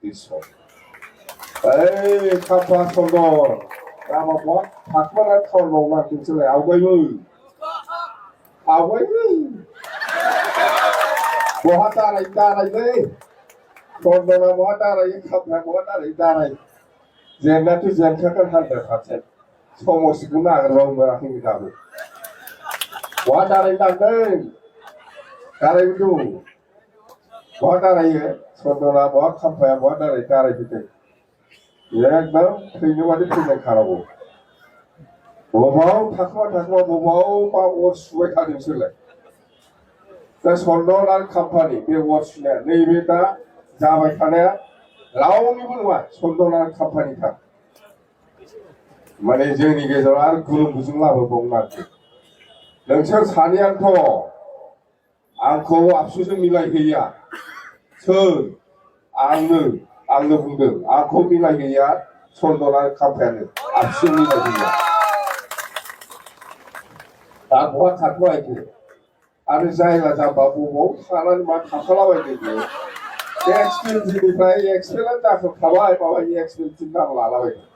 있어. 에이, 카파 선도. 나뭐 뭐, 바꿔라 털로만 괜찮아. 아우이. 뭐 하다라 있다라 이래. 선도나 뭐 하다라 이 카파 뭐 하다라 있다라. 젠나투 젠카kan 한다 같이. 소모시구나 그런 거라 힘이다. 뭐 하다라 있다네. 다라 이거. 뭐 하다라 이게. 선도나 뭐 카파야 뭐 하다라 있다라 이게. एकदम थैनो बादि थैनाय खानांगौ बबाव थाखोमा बबावबा अर सुबाय थादों बिसोरलाय दा सन्दन आरो खाम्फानि बे अर सुनाया नैबे दा जाबाय थानाया रावनिबो नङा सन्दन आरो खाम्फानि थार माने जोंनि गेजेराव आरो गुलुं गुजुं लाबोबावनो आरोखि नोंसोर सानैयानोथ' आंखौ आबसुजों मिलायहैया सोर आंनो बुंदों आंखौ मिलायहैया सन्दन आरो खाम्फायानो आबसुजों मिलायहैया दा बहा थाखोमा आरोखि आरो जायला जाम्बा बबाव थानानै मा थाखालाबायदों बेयो एक्सपिरियेन्सनिफ्राय एक्सपेरियेन्स जाखांखाबाय माबा एक्सपिरियेन्सनि नाम लालाबायदों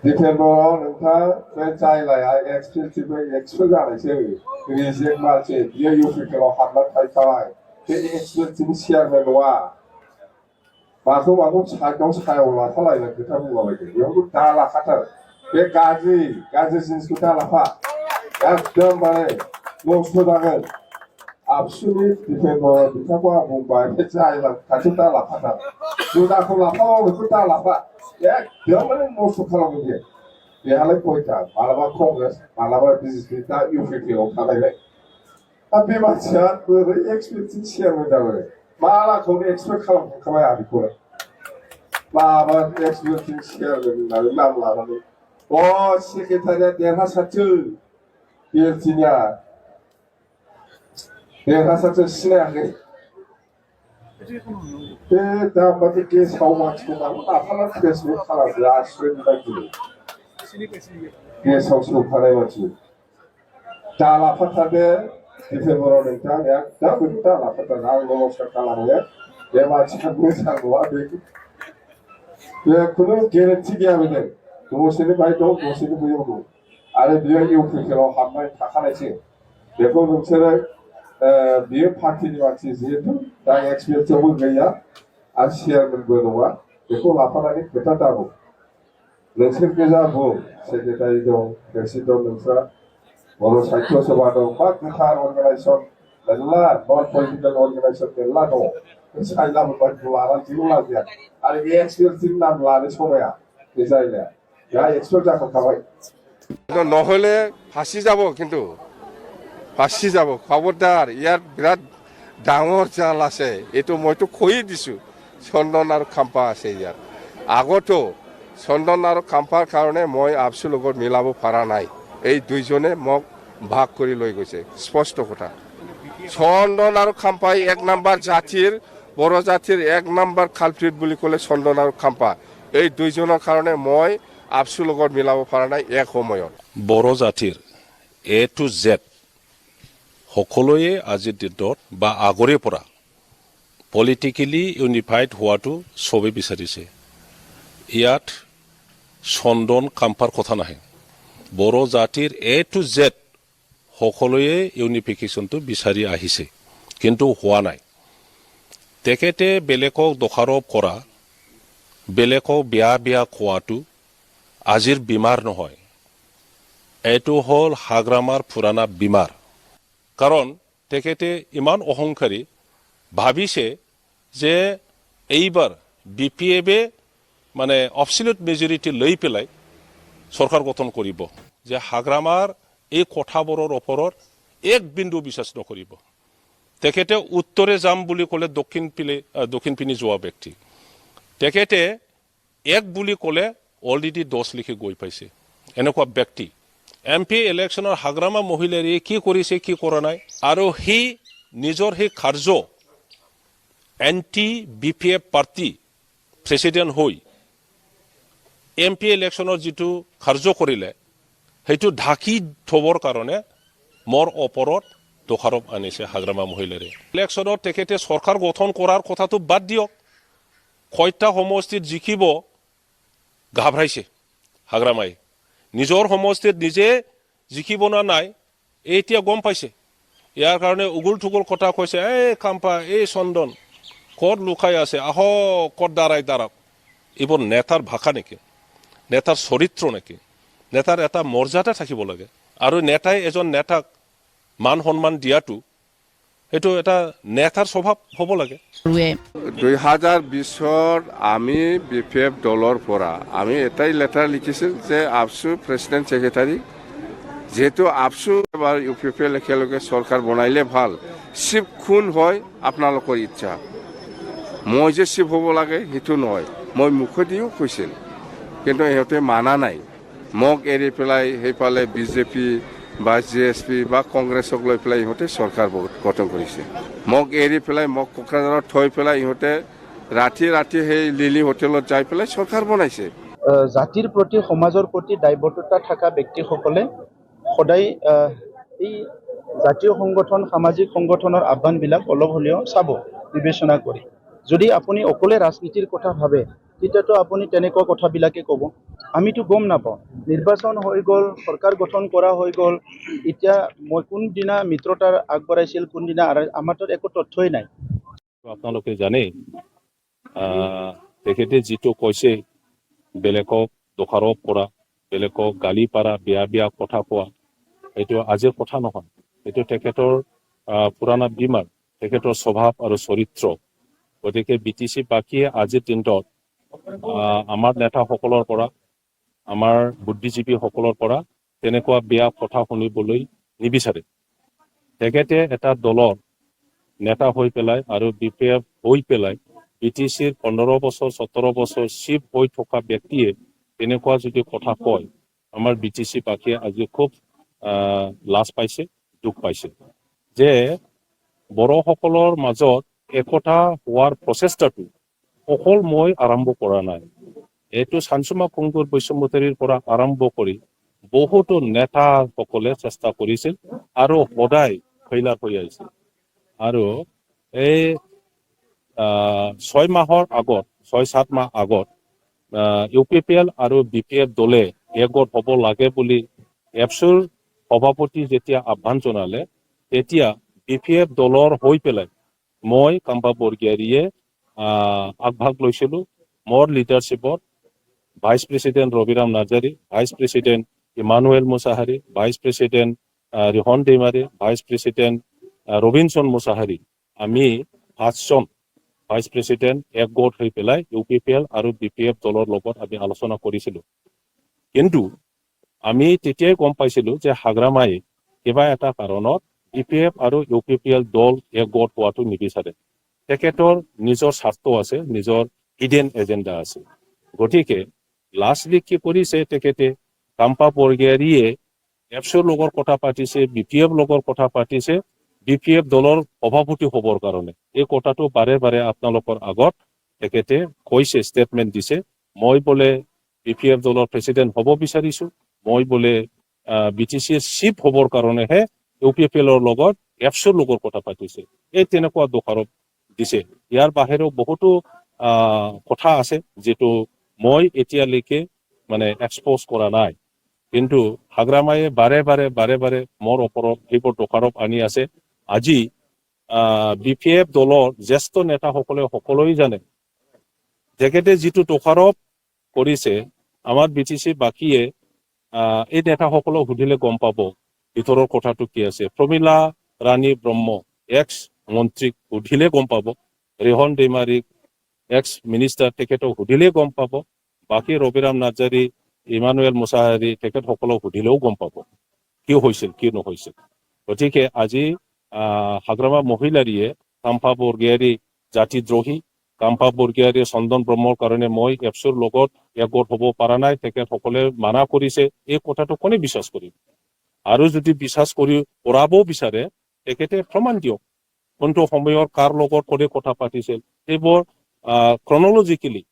डिसेम्बराव नोंथां बे जायलाया एक्सपिरियेन्सनिफ्राय एक्सपेरियेन्स जानायसो रिजेक्ट मानसि बियो इउपिकेलाव हाबनानै थाहैखाबाय बे एक्सपिरियेन्सनि चेयारमेन नङा माखौ सायाव लाफालायनो खोथा बुंलाबायदों बेयावबो दा लाखाथार बे गाज्रि जिनिसखौ दा लाफा एकदमबारे नस्थ' जागोन आबसुनि डिसेम्बर बिथांखौ आं बुंबाय बे जायला खाथियाव दा लाफाथार जुदाखौ लाफाबाबो बेखौ दा लाफा एकदमबारे नस्थ' खालामगोन बियो बेहालाय खयथा मालाबा कंग्रेस मालाबा बिजेपि दा इउपिपिआव थालायबाय दा बे मानसिया बोरै एक्सपिरियेन्सनि चेयारमेन जाबाय मालाखौनो एक्सपेक्ट खालामखांखाबाय आं बेखौनो माबा एक्सपिरियेन्सनि चेयारमेन होननानै नाम लानानै सेक्रेटारिया देरहासारसो बिएलटिनिया देरहासारसो सिनायाखै बे दाबादि गेसाव मानसिखौ मानो लाफानानै फेसबुक खालामो आसिरनि बायदि गेसाव सौखानाय मानसि दा लाफाथारदो डिसेम्बराव नोंथां एकदम बेखौ दा लाफाथार आं नमस्कार खालामो बे मानसिया मोजां नङा बे खुनु गेरेन्टि गैया बेजों दसेनो बाय दं दसेनो बैयाव दं आरो बियो इउपिकेलाव हाबनाय थाखानायसो बेखौ नोंसोरो बियो पार्टिनि मानसि जिहेतु दा एक्सपिरियेन्सआवबो गैया आरो चेयारमेनबो नङा बेखौ लाफानानै खोथा दाबुं नोंसोर गोजा बुं सेक्रेटारि दं प्रेसिडेन्ट दं नोंस्रा बर' साहित्य सभा दं बा गोथार अर्गानाइजेसन मेरला नन पलिटिकेल अर्गानाइजेसन मेरला दं साइला मोनबायखौ लानानै जेबो लाब गैया आरो बे एक्सपिरियेन्सनि नाम लानो समाया बे जायगाया दा एक्सपार्ट जाखांखाबाय নহ'লে ফাঁচি যাব কিন্তু ফাঁচি যাব খবৰদাৰ ইয়াত বিৰাট ডাঙৰ জাল আছে এইটো মইতো কৈয়ে দিছোঁ চন্দন আৰু খাম্পা আছে ইয়াত আগতো চন্দন আৰু খাম্পাৰ কাৰণে মই আবছুৰ লগত মিলাব পৰা নাই এই দুইজনে মোক ভাগ কৰি লৈ গৈছে স্পষ্ট কথা চন্দন আৰু খাম্পাই এক নম্বৰ জাতিৰ বড়ো জাতিৰ এক নম্বৰ কালপ্ৰিট বুলি ক'লে চন্দন আৰু খাম্পা এই দুইজনৰ কাৰণে মই আবছুৰ লগত মিলাব পৰা নাই এক সময়ত বড়ো জাতিৰ এ টু জেড সকলোৱে আজিৰ দিনত বা আগৰে পৰা পলিটিকেলি ইউনিফাইড হোৱাটো চবেই বিচাৰিছে ইয়াত চন্দন খাম্পাৰ কথা নাহে বড়ো জাতিৰ এ টু জেড সকলোৱে ইউনিফিকেশ্যনটো বিচাৰি আহিছে কিন্তু হোৱা নাই তেখেতে বেলেগক দোষাৰোপ কৰা বেলেগক বেয়া কোৱাটো আজিৰ বেমাৰ নহয় এইটো হ'ল হাগ্ৰামাৰ পুৰাণা বেমাৰ কাৰণ তেখেতে ইমান অহংকাৰী ভাবিছে যে এইবাৰ বিপিএফে মানে অবসলিউট মেজৰিটি লৈ পেলাই চৰকাৰ গঠন কৰিব যে হাগ্ৰামাৰ এই কথাবোৰৰ ওপৰত এক বিন্দু বিশ্বাস নকৰিব তেখেতে উত্তৰে যাম বুলি ক'লে দক্ষিণ পিনে যোৱা ব্যক্তি তেখেতে এক বুলি ক'লে অলৰেডি 10 লিখি গৈ পাইছে এনেকুৱা ব্যক্তি এমপি ইলেকশ্যনৰ হাগ্ৰামা মহিলাৰে কি কৰিছে কি কৰা নাই আৰু হি নিজৰ হি কাৰ্য এন্টি বিপিএফ পাৰ্টি প্ৰেচিডেণ্ট হৈ এমপি ইলেকশ্যনৰ যিটো কাৰ্য কৰিলে সেইটো ঢাকি থবৰ কাৰণে মোৰ ওপৰত দোষাৰোপ আনিছে হাগ্ৰামা মহিলাৰে। ইলেকশ্যনত তেখেতে চৰকাৰ গঠন কৰাৰ কথাটো বাদ দিয়ক, কয়টা সমষ্টিত জিকিব ঘাবৰাইছে হাগ্ৰামাই। নিজৰ সমষ্টিত নিজে জিকিব না নাই এতিয়া গম পাইছে। ইয়াৰ কাৰণে উগুল থুগুল কথা কৈছে, এই কাম্পা, এই চন্দন ক'ত লুকাই আছে, আহ ক'ত দাঁড়াওক। এইবোৰ নেতাৰ ভাষা নেকি? নেতাৰ চৰিত্ৰ নেকি? নেতাৰ এটা মৰ্যাদা থাকিব লাগে। আৰু নেতাই এজন নেতাক মান সন্মান দিয়াটো সেইটো এটা নেতাৰ স্বভাৱ হ'ব লাগে। 2020 আমি BPF দলৰ পৰা আমি এটাই লেটাৰ লিখিছিল যে আপচু প্ৰেচিডেণ্ট ছেক্ৰেটাৰী, যেহেতু আপচু এবাৰ UPPL একেলগে চৰকাৰ বনাইলে ভাল, চিফ কোন হয় আপোনালোকৰ ইচ্ছা, মই যে চিফ হ'ব লাগে সেইটো নহয়। মই মুখেদিও কৈছিল, কিন্তু সিহঁতে মানা নাই। মোক এৰি পেলাই সেইফালে BJP বা JSP বা কংগ্ৰেছক লৈ পেলাই ইহঁতে চৰকাৰ গঠন কৰিছে। মোক এৰি পেলাই, মোক কোকৰাঝাৰত থৈ পেলাই ইহঁতে ৰাতি সেই লিলি হোটেলত যাই পেলাই চৰকাৰ বনাইছে। জাতিৰ প্ৰতি, সমাজৰ প্ৰতি দায়বদ্ধতা থকা ব্যক্তিসকলে সদায় এই জাতীয় সংগঠন, সামাজিক সংগঠনৰ আহ্বানবিলাক অলপ হ'লেও চাব, বিবেচনা কৰি। যদি আপুনি অকলে ৰাজনীতিৰ কথা ভাবে, তেতিয়াতো আপুনি তেনেকুৱা কথাবিলাকে ক'ব। আমিতো গম নাপাওঁ, নিৰ্বাচন হৈ গ'ল, চৰকাৰ গঠন কৰা হৈ গ'ল, এতিয়া মই কোনদিনা মিত্ৰতাৰ আগবঢ়াইছিল, কোনদিনা আমাৰ তাত একো তথ্যই নাই। আপোনালোকে জানেই, তেখেতে যিটো কৈছে বেলেগক দোষাৰোপ কৰা, বেলেগক গালি পাৰা, বেয়া কথা কোৱা, এইটো আজিৰ কথা নহয়। এইটো তেখেতৰ পুৰণা বিমাৰ, তেখেতৰ স্বভাৱ আৰু চৰিত্ৰ। গতিকে BTC বাকীয়ে আজিৰ দিনটোত আমাৰ নেতাসকলৰ পৰা, আমাৰ বুদ্ধিজীৱীসকলৰ পৰা তেনেকুৱা বেয়া কথা শুনিবলৈ নিবিচাৰে। তেখেতে এটা দলৰ নেতা হৈ পেলাই আৰু BPF হৈ পেলাই BTCৰ 15 বছৰ 17 বছৰ চিফ হৈ থকা ব্যক্তিয়ে তেনেকুৱা যদি কথা কয়, আমাৰ BTC বাকীয়ে আজি খুব লাজ পাইছে, দুখ পাইছে যে বড়োসকলৰ মাজত একতা হোৱাৰ প্ৰচেষ্টাটো অকল মই আৰম্ভ কৰা নাই। এইটো চানচুমা কুংগুৰ বৈশ্যমতাৰীৰ পৰা আৰম্ভ কৰি বহুতো নেতাসকলে চেষ্টা কৰিছিল আৰু সদায় ফেইলাৰ হৈ আহিছিল। আৰু এই 6 মাহৰ আগত, 6-7 মাহ আগত UPPL আৰু BPF দলে একগোট হ'ব লাগে বুলি এপচুৰ সভাপতি যেতিয়া আহ্বান জনালে, তেতিয়া BPF দলৰ হৈ পেলাই মই কাম্পা বৰগিয়াৰীয়ে আগভাগ লৈছিলোঁ। মোৰ লিডাৰশ্বিপত vice president Rabiram Narzary, vice president Emmanuel Mushahary, vice president Rihon Daimary, vice president Robinson Mushahary, আমি 5জন ভাইচ প্ৰেছিডেণ্ট একগোট হৈ পেলাই UPPL আৰু BPF দলৰ লগত আমি আলোচনা কৰিছিলোঁ। কিন্তু আমি তেতিয়াই গম পাইছিলোঁ যে হাগ্ৰামাই কিবা এটা কাৰণত BPF আৰু UPPL দল একগোট হোৱাটো নিবিচাৰে। তেখেতৰ নিজৰ স্বাৰ্থ আছে, নিজৰ হিডেন এজেণ্ডা আছে। গতিকে লাষ্টলি কি কৰিছে, তেখেতে কাম্পা বৰগিয়াৰীয়ে এপচুৰ লগৰ কথা পাতিছে, BPF লগৰ কথা পাতিছে, BPF দলৰ সভাপতি হ'বৰ কাৰণে। এই কথাটো বাৰে বাৰে আপোনালোকৰ আগত তেখেতে কৈছে, ষ্টেটমেণ্ট দিছে, মই বোলে BPF দলৰ প্ৰেছিডেণ্ট হ'ব বিচাৰিছোঁ, মই বোলে BTCৰ চিফ হ'বৰ কাৰণেহে UPPLৰ লগত এপচুৰ লগৰ কথা পাতিছে। এই তেনেকুৱা দোষাৰোপ দিছে। ইয়াৰ বাহিৰেও বহুতো কথা আছে যিটো মই এতিয়ালৈকে এক্সপ'জ কৰা নাই। কিন্তু হাগ্ৰামায়ে বাৰে বাৰে মোৰ ওপৰত সেইবোৰ দোষাৰোপ আনি আছে। আজি BPF দলৰ জ্যেষ্ঠ নেতাসকলে সকলোৱে জানে, তেখেতে যিটো দোষাৰোপ কৰিছে, আমাৰ BTC বাকীয়ে এই নেতাসকলক সুধিলে গম পাব ভিতৰৰ কথাটো কি আছে। প্ৰমীলা ৰাণী ব্ৰহ্ম এক্স মন্ত্ৰীক সুধিলে গম পাব, ৰিহন দৈমাৰীক এক্স মিনিষ্টাৰ তেখেতক সুধিলে গম পাব, বাকী ৰবিৰাম নাৰ্জাৰী, ইমানুৱেল মুছাহাৰী তেখেতসকলক সুধিলেও গম পাব কি হৈছিল, কি নহৈছিল। গতিকে আজি হাগ্ৰামা মহিলাৰীয়ে কাম্পা বৰগিয়াৰী জাতিদ্ৰোহী, কাম্পা বৰগিয়াৰী চন্দন ব্ৰহ্মৰ কাৰণে মই এপচুৰ লগত একগোট হ'ব পৰা নাই, তেখেতসকলে মানা কৰিছে। এই কথাটো কোনে বিশ্বাস কৰিব? আৰু যদি বিশ্বাস কৰাব বিচাৰে তেখেতে প্ৰমাণ দিয়ক, কোনটো সময়ত কাৰ লগত কোনে কথা পাতিছিল। সেইবোৰ ক্ৰনলজিকেলি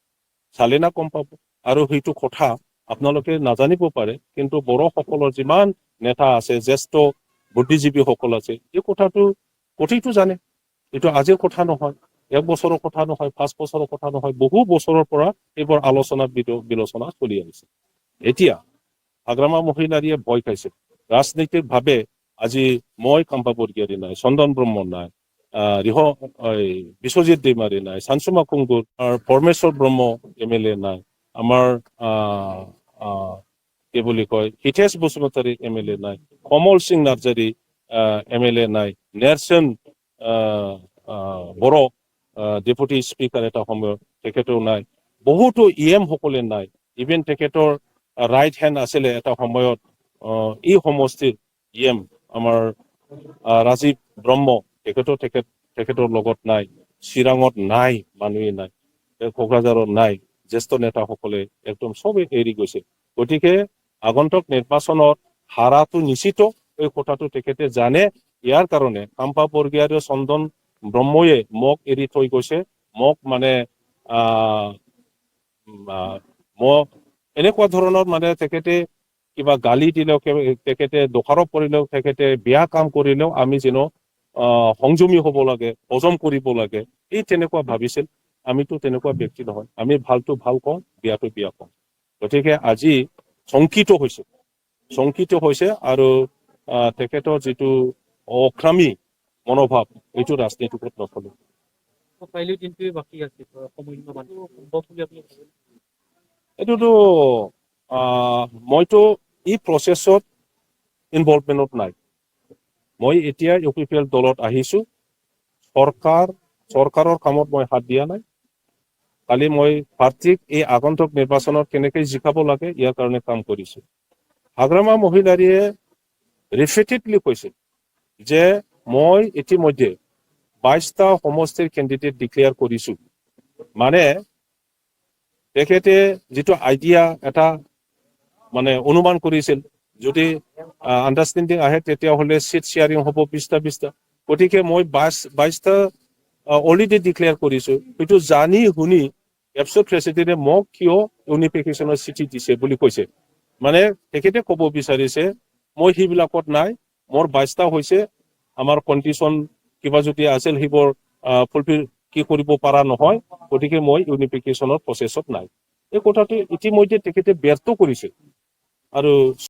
চালে না গম পাব। আৰু সেইটো কথা আপোনালোকে নাজানিব পাৰে, কিন্তু বড়োসকলৰ যিমান নেতা আছে, জ্যেষ্ঠ বুদ্ধিজীৱীসকল আছে, এই কথাটো প্ৰতিটো জানে। এইটো আজিৰ কথা নহয়, 1 বছৰৰ কথা নহয়, 5 বছৰৰ কথা নহয়, বহু বছৰৰ পৰা এইবোৰ আলোচনা বিলোচনা চলি আহিছে। এতিয়া হাগ্ৰামা মহিলাৰীয়ে ভয় খাইছে। ৰাজনৈতিকভাৱে আজি মই কাম্পা বৰগিয়াৰী নাই, চন্দন ব্ৰহ্ম নাই, বিশ্বজিৎ দৈমাৰী নাই, চানচুমা কুংগুৰ, পৰমেশ্বৰ ব্ৰহ্ম MLA নাই, আমাৰ কি বুলি কয় হিতেশ বসুমতাৰী MLA নাই, কমল সিং নাৰ্জাৰী MLA নাই, নেৰচন বড়ো ডেপুটি স্পীকাৰ এটা সময়ত তেখেতেও নাই, বহুতো সকলে নাই। ইভেন তেখেতৰ ৰাইট হেণ্ড আছিলে এটা সময়ত এই সমষ্টিৰ আমাৰ ৰাজীৱ ব্ৰহ্ম, তেখেতৰ লগত নাই, চিৰাঙত নাই, মানুহে নাই, কোকৰাঝাৰত নাই, জ্যেষ্ঠ নেতাসকলে একদম চবেই এৰি গৈছে। গতিকে আগন্তুক নিৰ্বাচনত হাৰাটো নিশ্চিত, এই কথাটো তেখেতে জানে। ইয়াৰ কাৰণে কাম্পা বৰগিয়াৰী চন্দন ব্ৰহ্ময়ে মোক এৰি থৈ গৈছে। মোক মানে মোক এনেকুৱা ধৰণৰ মানে তেখেতে কিবা গালি দিলেও, তেখেতে দোষাৰোপ কৰিলেও, তেখেতে বেয়া কাম কৰিলেও আমি যেন সংযমী হ'ব লাগে, হজম কৰিব লাগে, এই তেনেকুৱা ভাবিছিল। আমিতো তেনেকুৱা ব্যক্তি নহয়, আমি ভালটো ভাল কওঁ, বেয়াটো বেয়া কওঁ। গতিকে আজি শংকিত হৈছে আৰু তেখেতৰ যিটো অক্ৰামী মনোভাৱ, এইটো ৰাজনীতিত নচলে। এইটোতো মইতো এই প্ৰচেছত ইনভলভমেণ্টত নাই। মই এতিয়া UPPL দলত আহিছো, চৰকাৰৰ কামত মই হাত দিয়া নাই। কালি মই প্ৰাৰ্থীক এই আগন্তুক নিৰ্বাচনত কেনেকৈ জিকাব লাগে ইয়াৰ কাৰণে কাম কৰিছো। হাগ্ৰামা মহিলাৰীয়ে ৰিপিটেডলি কৈছে যে মই ইতিমধ্যে 22টা সমষ্টিৰ কেণ্ডিডেট ডিক্লেয়াৰ কৰিছো। মানে তেখেতে যিটো আইডিয়া এটা মানে অনুমান কৰিছিল, যদি আণ্ডাৰষ্টেণ্ডিং আহে তেতিয়াহ'লে চিট শ্বেয়াৰিং হ'ব 20টা। গতিকে মই 22টা অলৰেডি ডিক্লেয়াৰ কৰিছো। সেইটো জানি শুনি এপছৰ প্ৰেচিডেণ্টে মোক কিয় ইউনিফিকেশ্যনৰ চিঠি দিছে বুলি কৈছে। মানে তেখেতে ক'ব বিচাৰিছে মই সেইবিলাকত নাই, মোৰ 22টা হৈছে, আমাৰ কণ্ডিশ্যন কিবা যদি আছিল সেইবোৰ ফুলফিল কৰিব পৰা নহয়, গতিকে মই ইউনিফিকেশ্যনৰ প্ৰচেছত নাই। এই কথাটো ইতিমধ্যে তেখেতে ব্যৰ্থ কৰিছে। আৰু